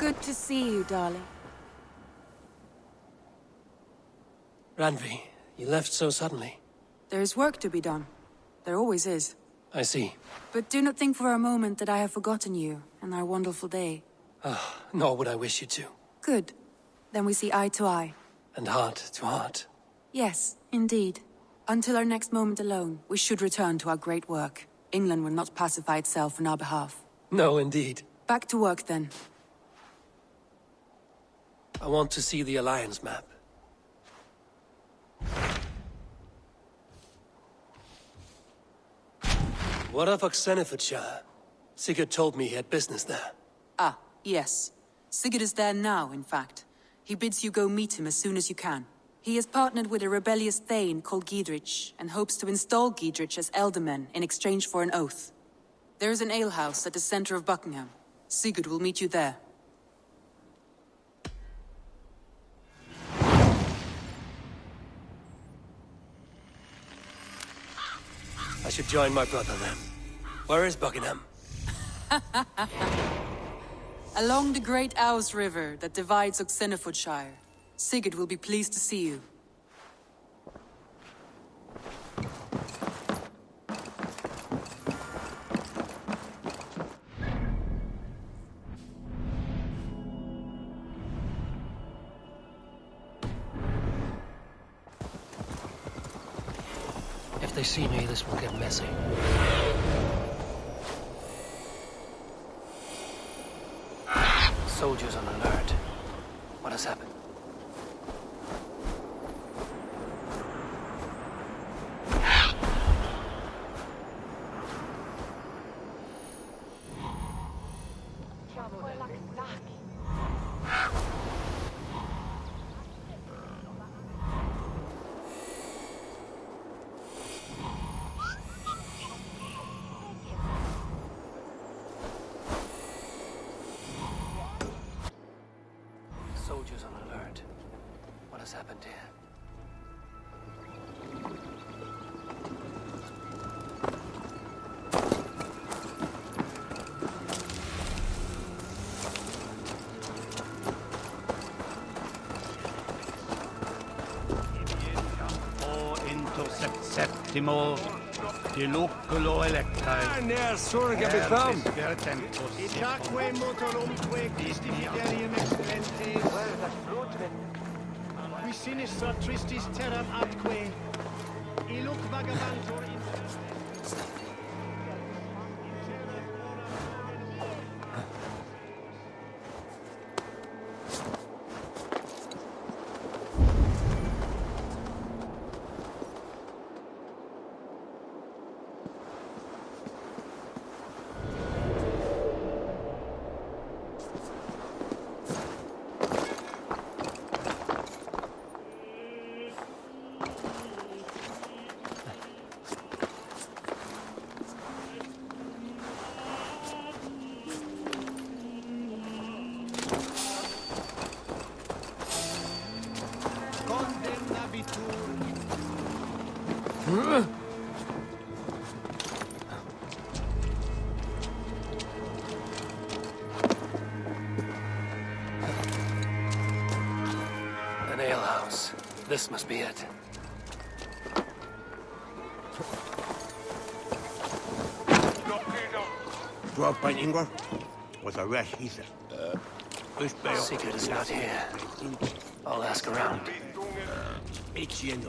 Good to see you, darling. Randvi, you left so suddenly. There is work to be done. There always is. I see. But do not think for a moment that I have forgotten you and our wonderful day. Nor would I wish you to. Good. Then we see eye to eye. And heart to heart. Yes, indeed. Until our next moment alone, we should return to our great work. England will not pacify itself on our behalf. No, indeed. Back to work, then. I want to see the Alliance map. What of Oxenfordshire? Sigurd told me he had business there. Ah, yes. Sigurd is there now, in fact. He bids you go meet him as soon as you can. He has partnered with a rebellious Thane called Giedrich, and hopes to install Giedrich as Elderman in exchange for an oath. There is an alehouse at the center of Buckingham. Sigurd will meet you there. I should join my brother then. Where is Buckingham? Along the great Ouse River that divides Oxenfordshire. Sigurd will be pleased to see you. If they see me, this will get messy. Soldiers on alert. What has happened? Soldiers on alert. What has happened here? Septimo Diluculo electae. Ner surga betham. Itaque motorumque distividerium excellente. Qui sinistra tristis terram atque. Iluc vagabantur in... An alehouse. This must be it. Drop by Ingvar was a rash heather. Sigurd is not here. I'll ask around. Etienne.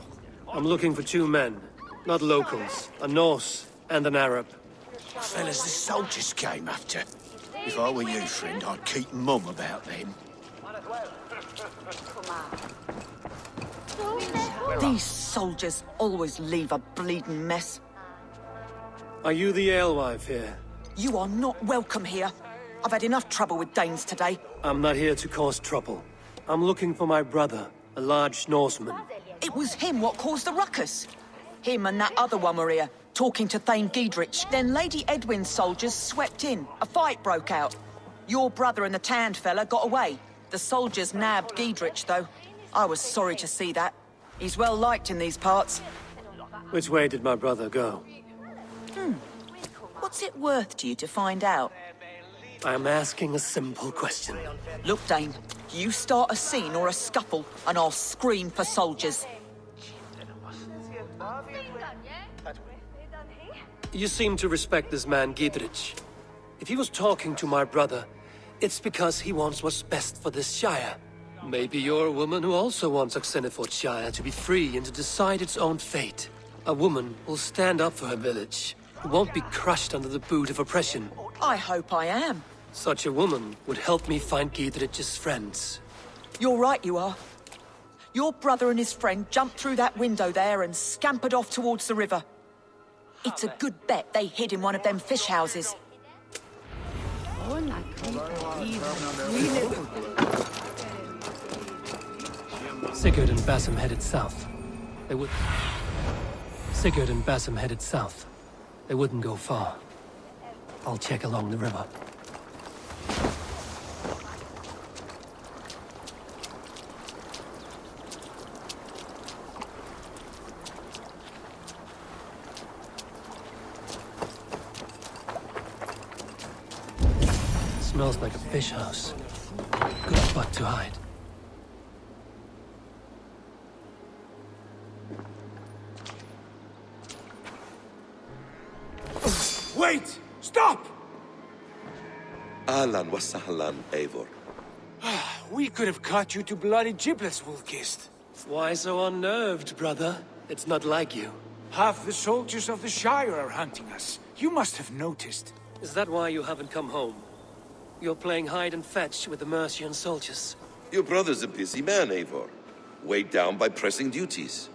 I'm looking for two men. Not locals. A Norse and an Arab. Fellas, the soldiers came after. If I were you, friend, I'd keep mum about them. These soldiers always leave a bleeding mess. Are you the alewife here? You are not welcome here. I've had enough trouble with Danes today. I'm not here to cause trouble. I'm looking for my brother, a large Norseman. It was him what caused the ruckus. Him and that other one were here, talking to Thane Giedrich. Then Lady Edwin's soldiers swept in. A fight broke out. Your brother and the tanned fella got away. The soldiers nabbed Giedrich, though. I was sorry to see that. He's well liked in these parts. Which way did my brother go? What's it worth to you to find out? I'm asking a simple question. Look, Dane, you start a scene or a scuffle, and I'll scream for soldiers. You seem to respect this man, Giedrich. If he was talking to my brother, it's because he wants what's best for this Shire. Maybe you're a woman who also wants Oxenford Shire to be free and to decide its own fate. A woman who'll stand up for her village, who won't be crushed under the boot of oppression. I hope I am. Such a woman would help me find Giedrich's friends. You're right, you are. Your brother and his friend jumped through that window there and scampered off towards the river. It's a good bet they hid in one of them fish houses. Sigurd and Basim headed south. Sigurd and Basim headed south. They wouldn't go far. I'll check along the river. Smells like a fish house. Good spot to hide. Wait! Stop! Ahlan wa sahlan, Eivor. We could have cut you to bloody giblets, Wolf-Kissed. Why so unnerved, brother? It's not like you. Half the soldiers of the Shire are hunting us. You must have noticed. Is that why you haven't come home? You're playing hide and fetch with the Mercian soldiers. Your brother's a busy man, Eivor. Weighed down by pressing duties.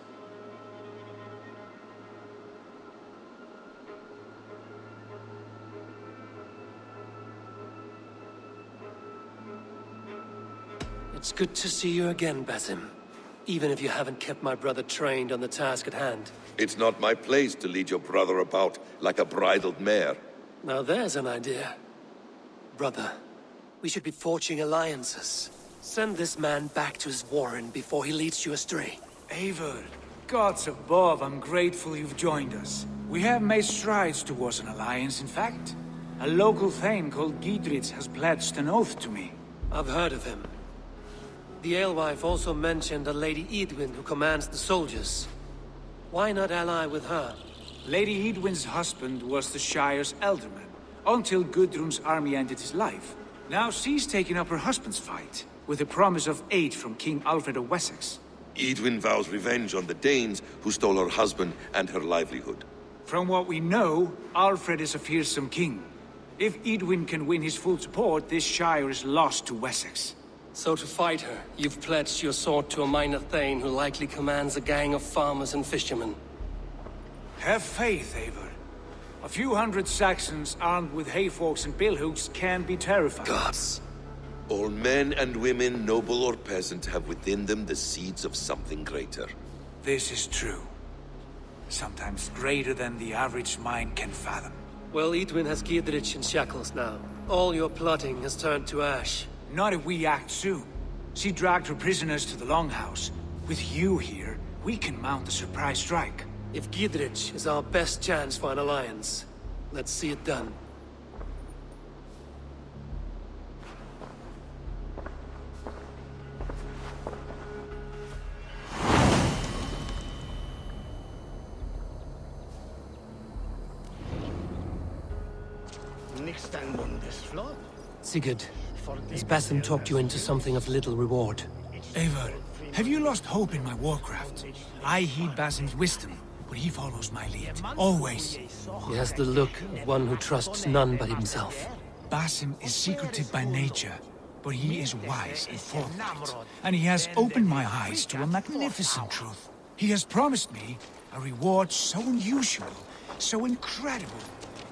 It's good to see you again, Basim. Even if you haven't kept my brother trained on the task at hand. It's not my place to lead your brother about like a bridled mare. Now there's an idea. Brother, we should be forging alliances. Send this man back to his warren before he leads you astray. Eivor, gods above, I'm grateful you've joined us. We have made strides towards an alliance, in fact. A local Thane called Giedrich has pledged an oath to me. I've heard of him. The alewife also mentioned a Lady Edwin who commands the soldiers. Why not ally with her? Lady Edwin's husband was the Shire's elderman, until Gudrun's army ended his life. Now she's taking up her husband's fight, with the promise of aid from King Alfred of Wessex. Edwin vows revenge on the Danes who stole her husband and her livelihood. From what we know, Alfred is a fearsome king. If Edwin can win his full support, this Shire is lost to Wessex. So to fight her, you've pledged your sword to a minor Thane who likely commands a gang of farmers and fishermen. Have faith, Eivor. A few hundred Saxons armed with hayforks and billhooks can be terrifying. Gods. All men and women, noble or peasant, have within them the seeds of something greater. This is true. Sometimes greater than the average mind can fathom. Well, Edwin has Giedrich in shackles now. All your plotting has turned to ash. Not if we act soon. She dragged her prisoners to the Longhouse. With you here, we can mount a surprise strike. If Giedrich is our best chance for an alliance, let's see it done. Sigurd, has Basim talked you into something of little reward? Eivor, have you lost hope in my warcraft? I heed Basim's wisdom, but he follows my lead. Always. He has the look of one who trusts none but himself. Basim is secretive by nature, but he is wise and forthright. And he has opened my eyes to a magnificent truth. He has promised me a reward so unusual, so incredible,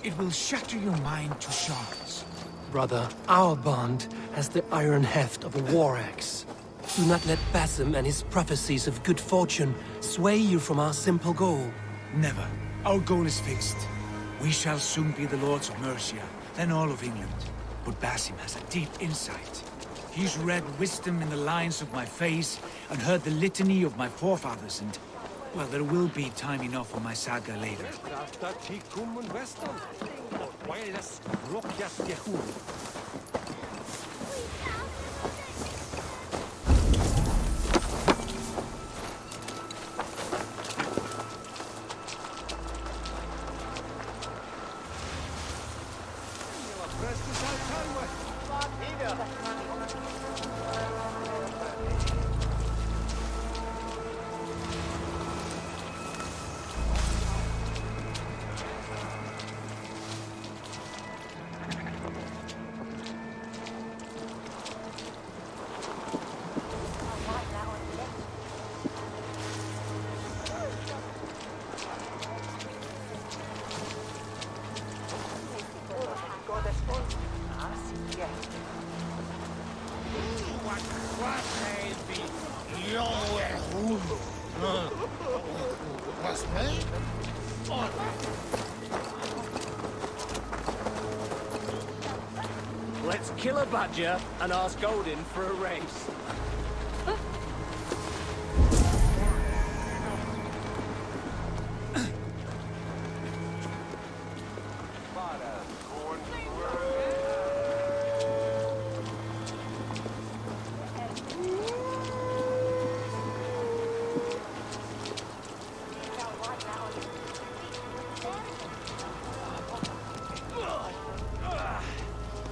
it will shatter your mind to shards. Brother, our bond has the iron heft of a war axe. Do not let Basim and his prophecies of good fortune sway you from our simple goal. Never. Our goal is fixed. We shall soon be the lords of Mercia, then all of England. But Basim has a deep insight. He's read wisdom in the lines of my face and heard the litany of my forefathers, and Well, there will be time enough for my saga later. Let's kill a badger and ask Odin for a race.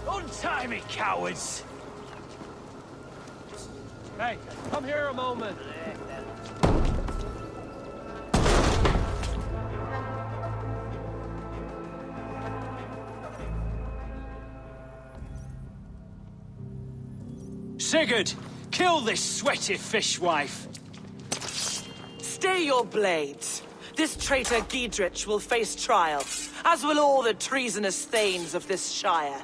Untie me, cowards! Hey, come here a moment. Sigurd, kill this sweaty fishwife. Stay your blades. This traitor Giedrich will face trial, as will all the treasonous Thegns of this shire.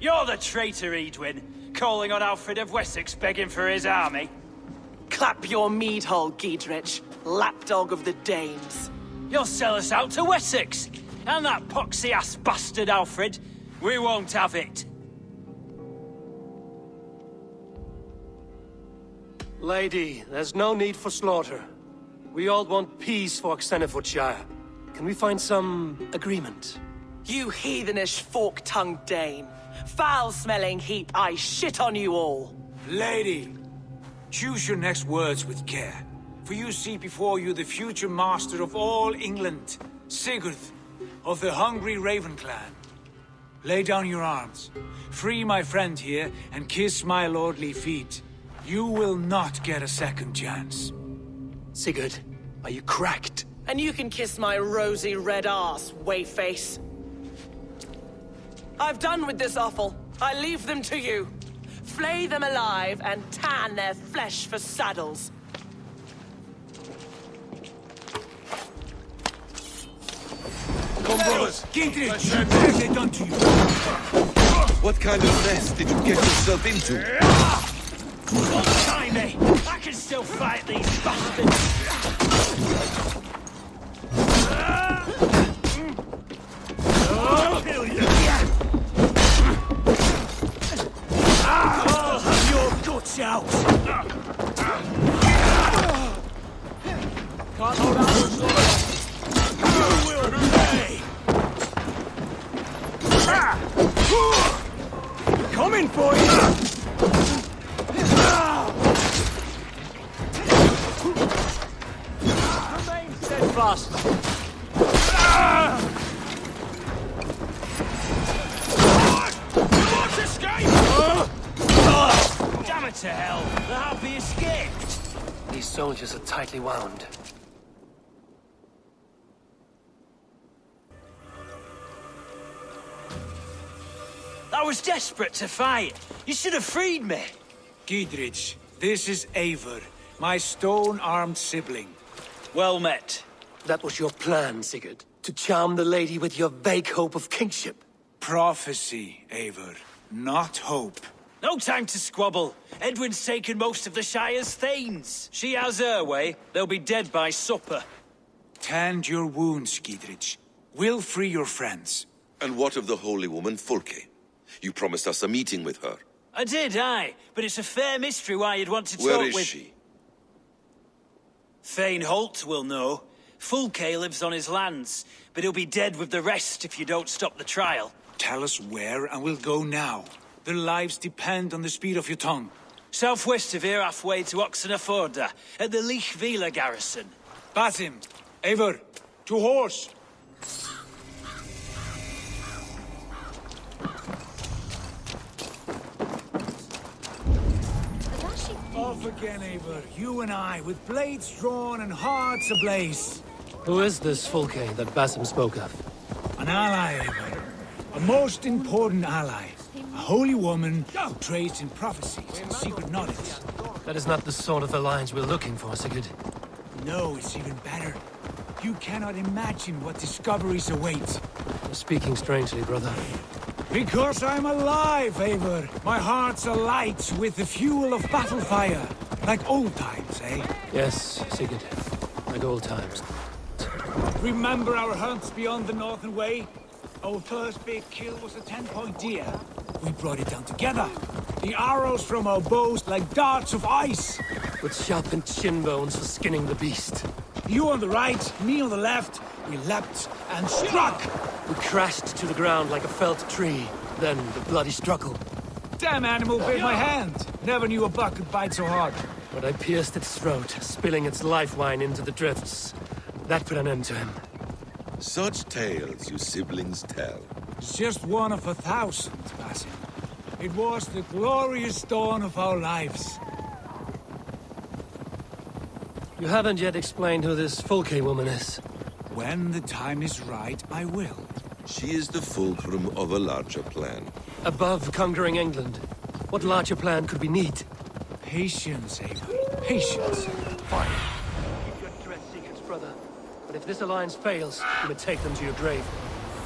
You're the traitor, Edwin, calling on Alfred of Wessex begging for his army. Clap your mead hole, Giedrich, lapdog of the Danes. You'll sell us out to Wessex, and that poxy-ass bastard Alfred. We won't have it. Lady, there's no need for slaughter. We all want peace for Xenofordshire. Can we find some agreement? You heathenish fork-tongued Dane. Foul-smelling heap, I shit on you all. Lady, choose your next words with care, for you see before you the future master of all England, Sigurd, of the hungry Raven clan. Lay down your arms, free my friend here, and kiss my lordly feet. You will not get a second chance. Sigurd, are you cracked? And you can kiss my rosy red arse, wayface. I've done with this offal. I leave them to you. Flay them alive and tan their flesh for saddles. Come, brothers! Giedrich, what have they done to you? What kind of mess did you get yourself into? Untie me! I can still fight these bastards! I'll kill you! I'll have your guts out! Can't hold out much longer! You will pay! Coming for you! Remain steadfast! Let's escape! Damn it to hell! The happy escaped! These soldiers are tightly wound. I was desperate to fight. You should have freed me. Giedrich, this is Eivor, my stone-armed sibling. Well met. That was your plan, Sigurd. To charm the lady with your vague hope of kingship. Prophecy, Eivor, not hope. No time to squabble. Edwin's taken most of the Shire's Thegns. She has her way. They'll be dead by supper. Tend your wounds, Giedrich. We'll free your friends. And what of the holy woman Fulke? You promised us a meeting with her. I did, aye. But it's a fair mystery why you'd want to Where talk is with... she? Thane Holt will know. Fulke lives on his lands, but he'll be dead with the rest if you don't stop the trial. Tell us where, and we'll go now. Their lives depend on the speed of your tongue. Southwest of here, halfway to Oxenaforda, at the Leah Garrison. Basim, Eivor, to horse! Off again, Eivor. You and I, with blades drawn and hearts ablaze. Who is this Fulke that Basim spoke of? An ally, Eivor. A most important ally. A holy woman who trades in prophecies and secret knowledge. That is not the sort of alliance we're looking for, Sigurd. No, it's even better. You cannot imagine what discoveries await. You're speaking strangely, brother. Because I'm alive, Eivor. My heart's alight with the fuel of battle fire. Like old times, eh? Yes, Sigurd. Like old times. Remember our hunts beyond the Northern Way? Our first big kill was a 10-point deer. We brought it down together. The arrows from our bows like darts of ice. With sharpened shin bones for skinning the beast. You on the right, me on the left. We leapt and struck. We crashed to the ground like a felled tree. Then the bloody struggle. Damn animal bit my hand. Never knew a buck could bite so hard. But I pierced its throat, spilling its life wine into the drifts. That put an end to him. Such tales you siblings tell. It's just one of 1,000, Basim. It was the glorious dawn of our lives. You haven't yet explained who this Fulke woman is. When the time is right, I will. She is the fulcrum of a larger plan. Above conquering England, what larger plan could we need? Patience, Eivor. Patience. Fire. Keep your dread secrets, brother. But if this alliance fails, you may take them to your grave.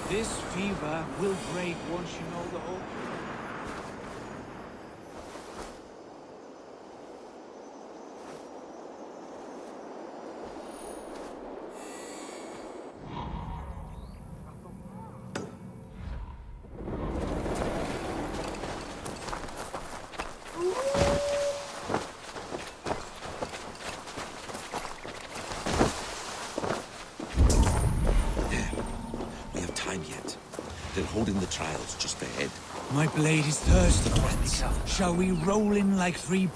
This fever will break once you know the whole truth. They're holding the trials just ahead. My blade is thirsty, friends. Shall we roll in like 3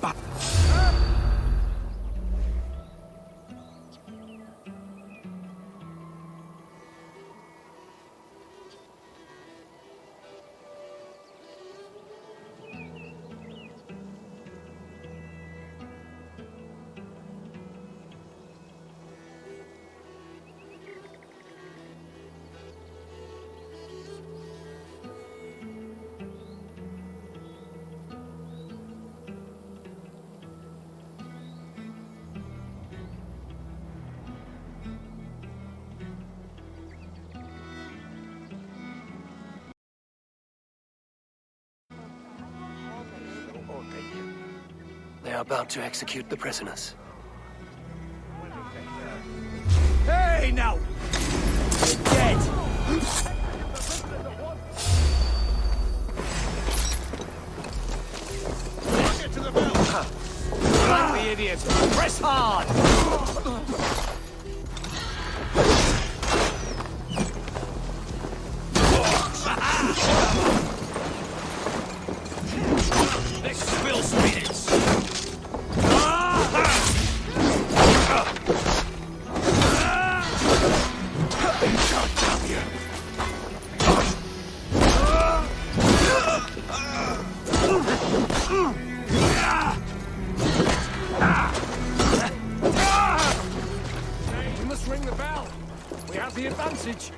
They are about to execute the prisoners. Hey, now! You're dead! Get to the bell! Like the idiots! Press hard! Let's spill spirits! We must ring the bell. We have the advantage.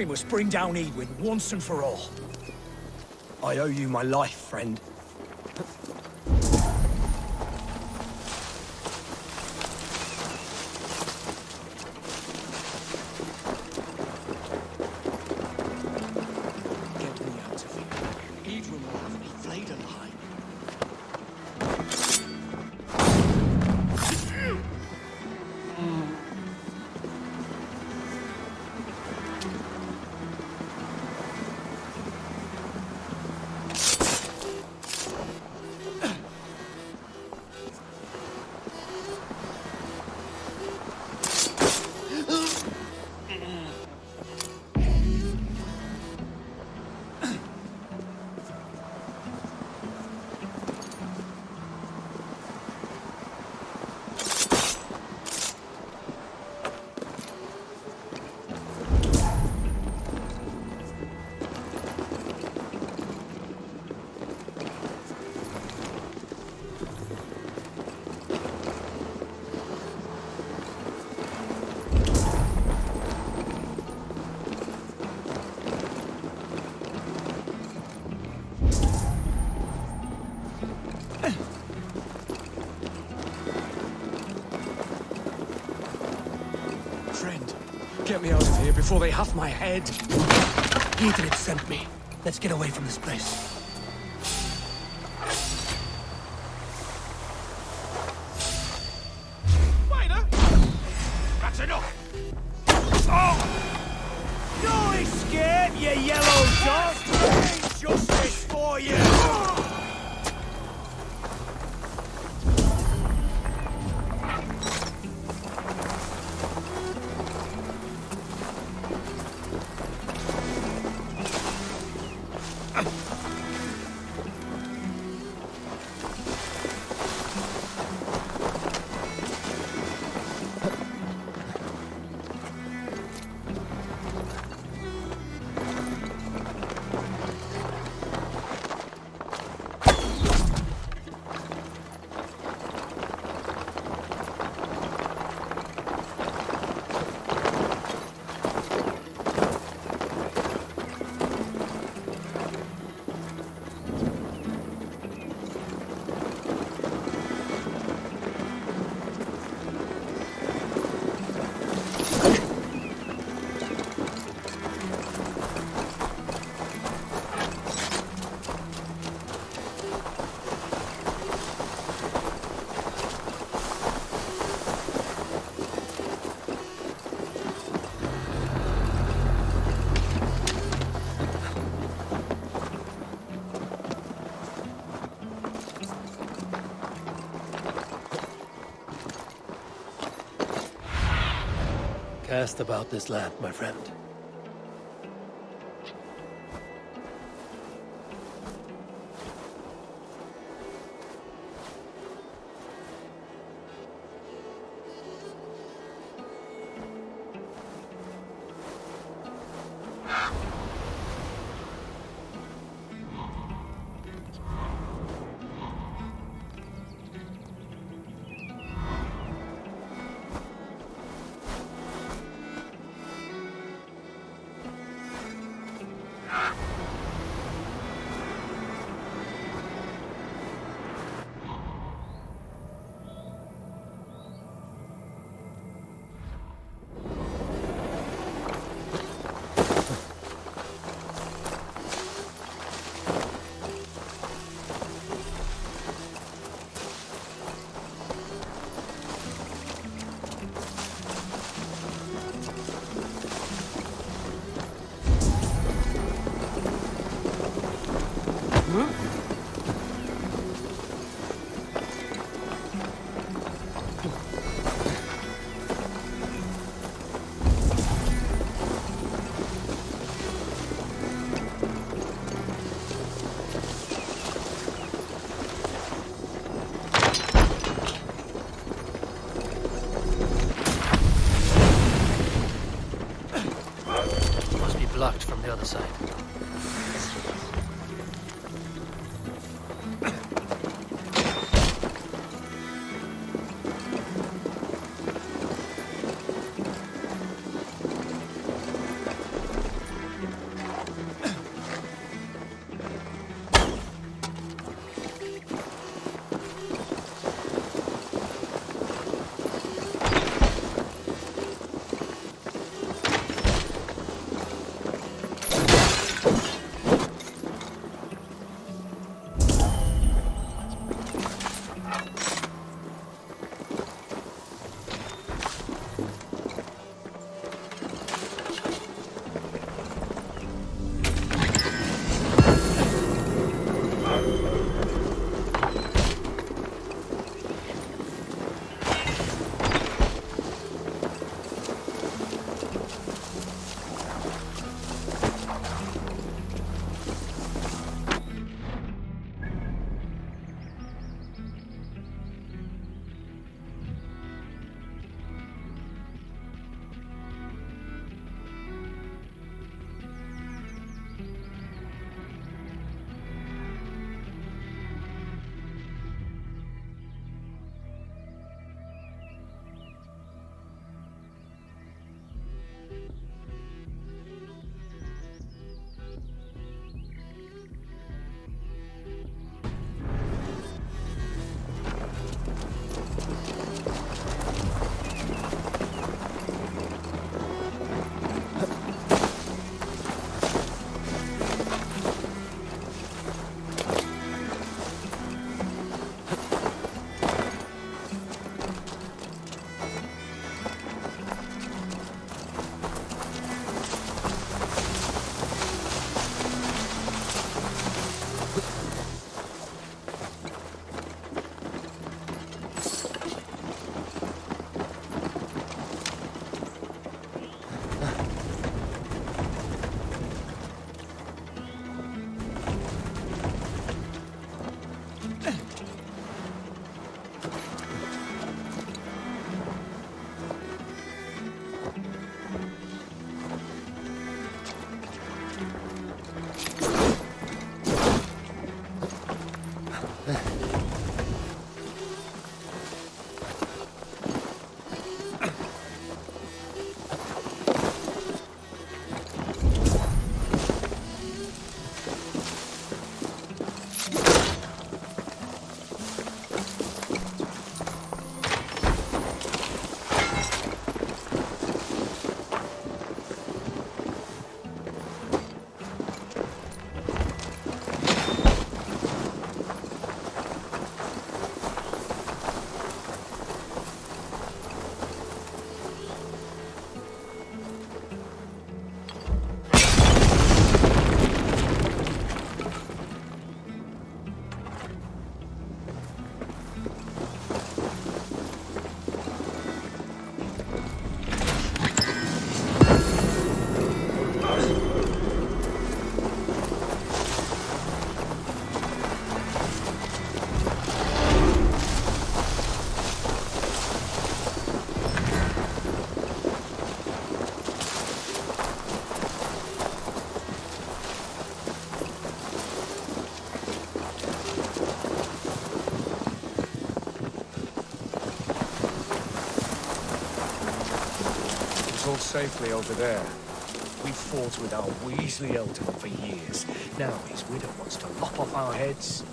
We must bring down Edwin once and for all. I owe you my life, friend. Get me out of here. Edwin will have me flayed alive. Get me out of here before they have my head. Gidrit sent me. Let's get away from this place. That's enough! Oh! No escape, you yellow dog! Ain't justice for you! Cast about this land, my friend. Blocked from the other side. all safely over there. We've fought with our Weasley Eldon for years. Now his widow wants to lop off our heads.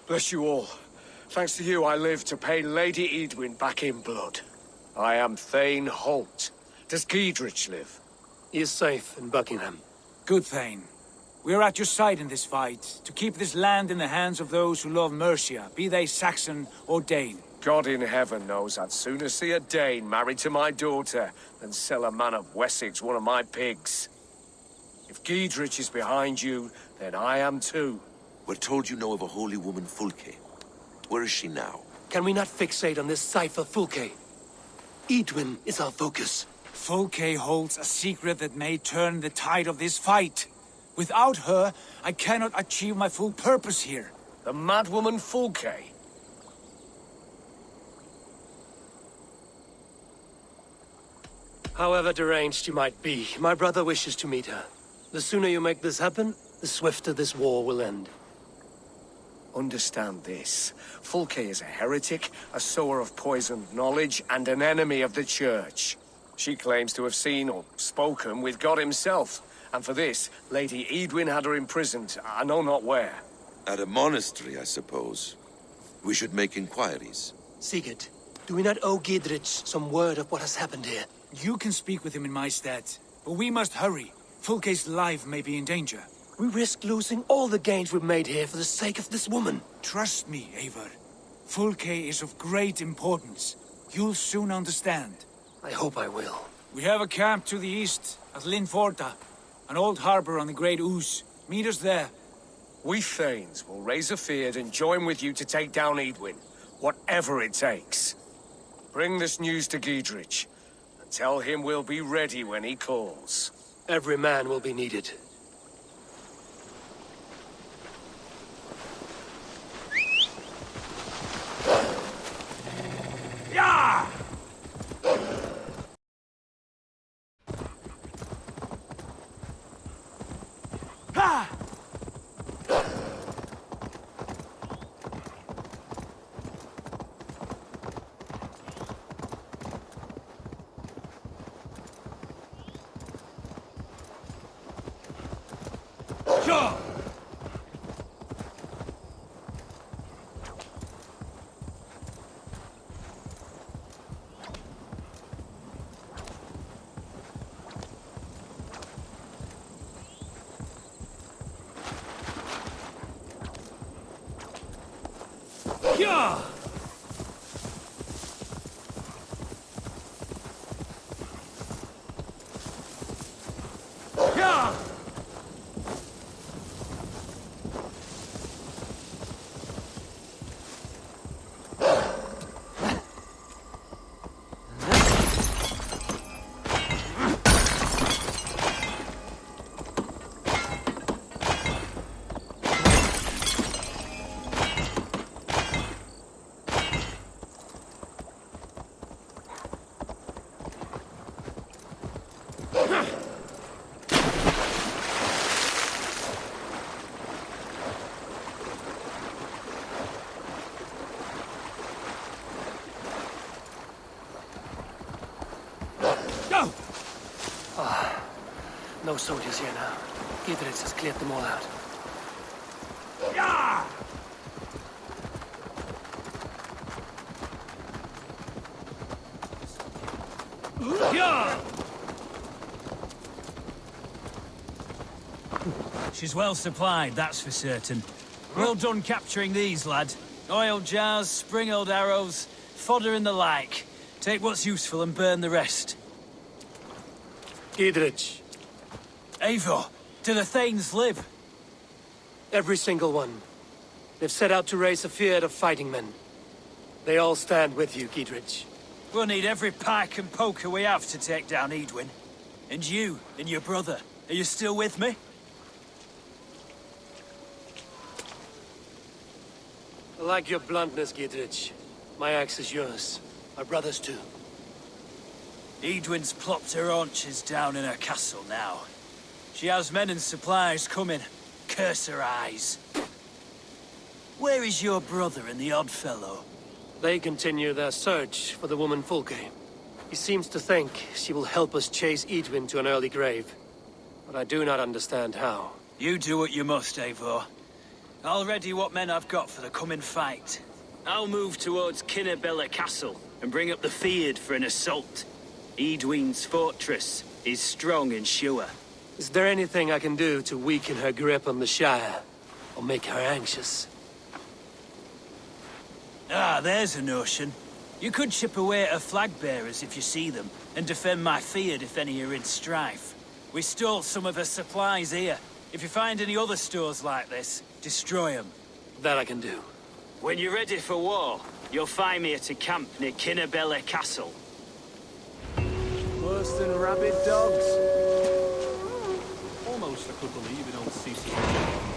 Bless you all. Thanks to you, I live to pay Lady Edwin back in blood. I am Thane Holt. Does Giedrich live? He is safe in Buckingham. Good, Thane. We are at your side in this fight, to keep this land in the hands of those who love Mercia, be they Saxon or Dane. God in heaven knows I'd sooner see a Dane married to my daughter than sell a man of Wessex one of my pigs. If Giedrich is behind you, then I am too. We're told you know of a holy woman, Fulke. Where is she now? Can we not fixate on this cipher, Fulke? Edwin is our focus. Fulke holds a secret that may turn the tide of this fight. Without her, I cannot achieve my full purpose here. The madwoman Fulke? However deranged you might be, my brother wishes to meet her. The sooner you make this happen, the swifter this war will end. Understand this. Fulke is a heretic, a sower of poisoned knowledge, and an enemy of the Church. She claims to have seen or spoken with God himself, and for this, Lady Edwin had her imprisoned, I know not where. At a monastery, I suppose. We should make inquiries. Sigurd, do we not owe Giedrich some word of what has happened here? You can speak with him in my stead, but we must hurry. Fulke's life may be in danger. We risk losing all the gains we've made here for the sake of this woman. Trust me, Eivor. Fulke is of great importance. You'll soon understand. I hope I will. We have a camp to the east, at Linforta. An old harbor on the Great Ouse. Meet us there. We Thanes will raise a feard and join with you to take down Edwin, whatever it takes. Bring this news to Giedrich, and tell him we'll be ready when he calls. Every man will be needed. Yeah! Ha! Sure! Yeah! Yeah! No soldiers here now. Giedrich has cleared them all out. Yeah! Yeah! She's well supplied, that's for certain. Well done capturing these, lad. Oil jars, spring-oiled arrows, fodder and the like. Take what's useful and burn the rest. Giedrich. Eivor, Do the Thegns live? Every single one. They've set out to raise a fear of fighting men. They all stand with you, Giedrich. We'll need every pike and poker we have to take down Edwin. And you, and your brother, are you still with me? I like your bluntness, Giedrich. My axe is yours. Our brother's too. Edwin's plopped her haunches down in her castle now. She has men and supplies coming. Curse her eyes. Where is your brother and the odd fellow? They continue their search for the woman Fulke. He seems to think she will help us chase Edwin to an early grave. But I do not understand how. You do what you must, Eivor. I'll ready what men I've got for the coming fight. I'll move towards Kinnabella Castle and bring up the Fyrd for an assault. Edwin's fortress is strong and sure. Is there anything I can do to weaken her grip on the Shire? Or make her anxious? Ah, there's a notion. You could chip away at her flag-bearers if you see them, and defend my Fyrd if any are in strife. We stole some of her supplies here. If you find any other stores like this, destroy them. That I can do. When you're ready for war, you'll find me at a camp near Kinnabella Castle. Worse than rabid dogs. Almost I could believe in old Cecil.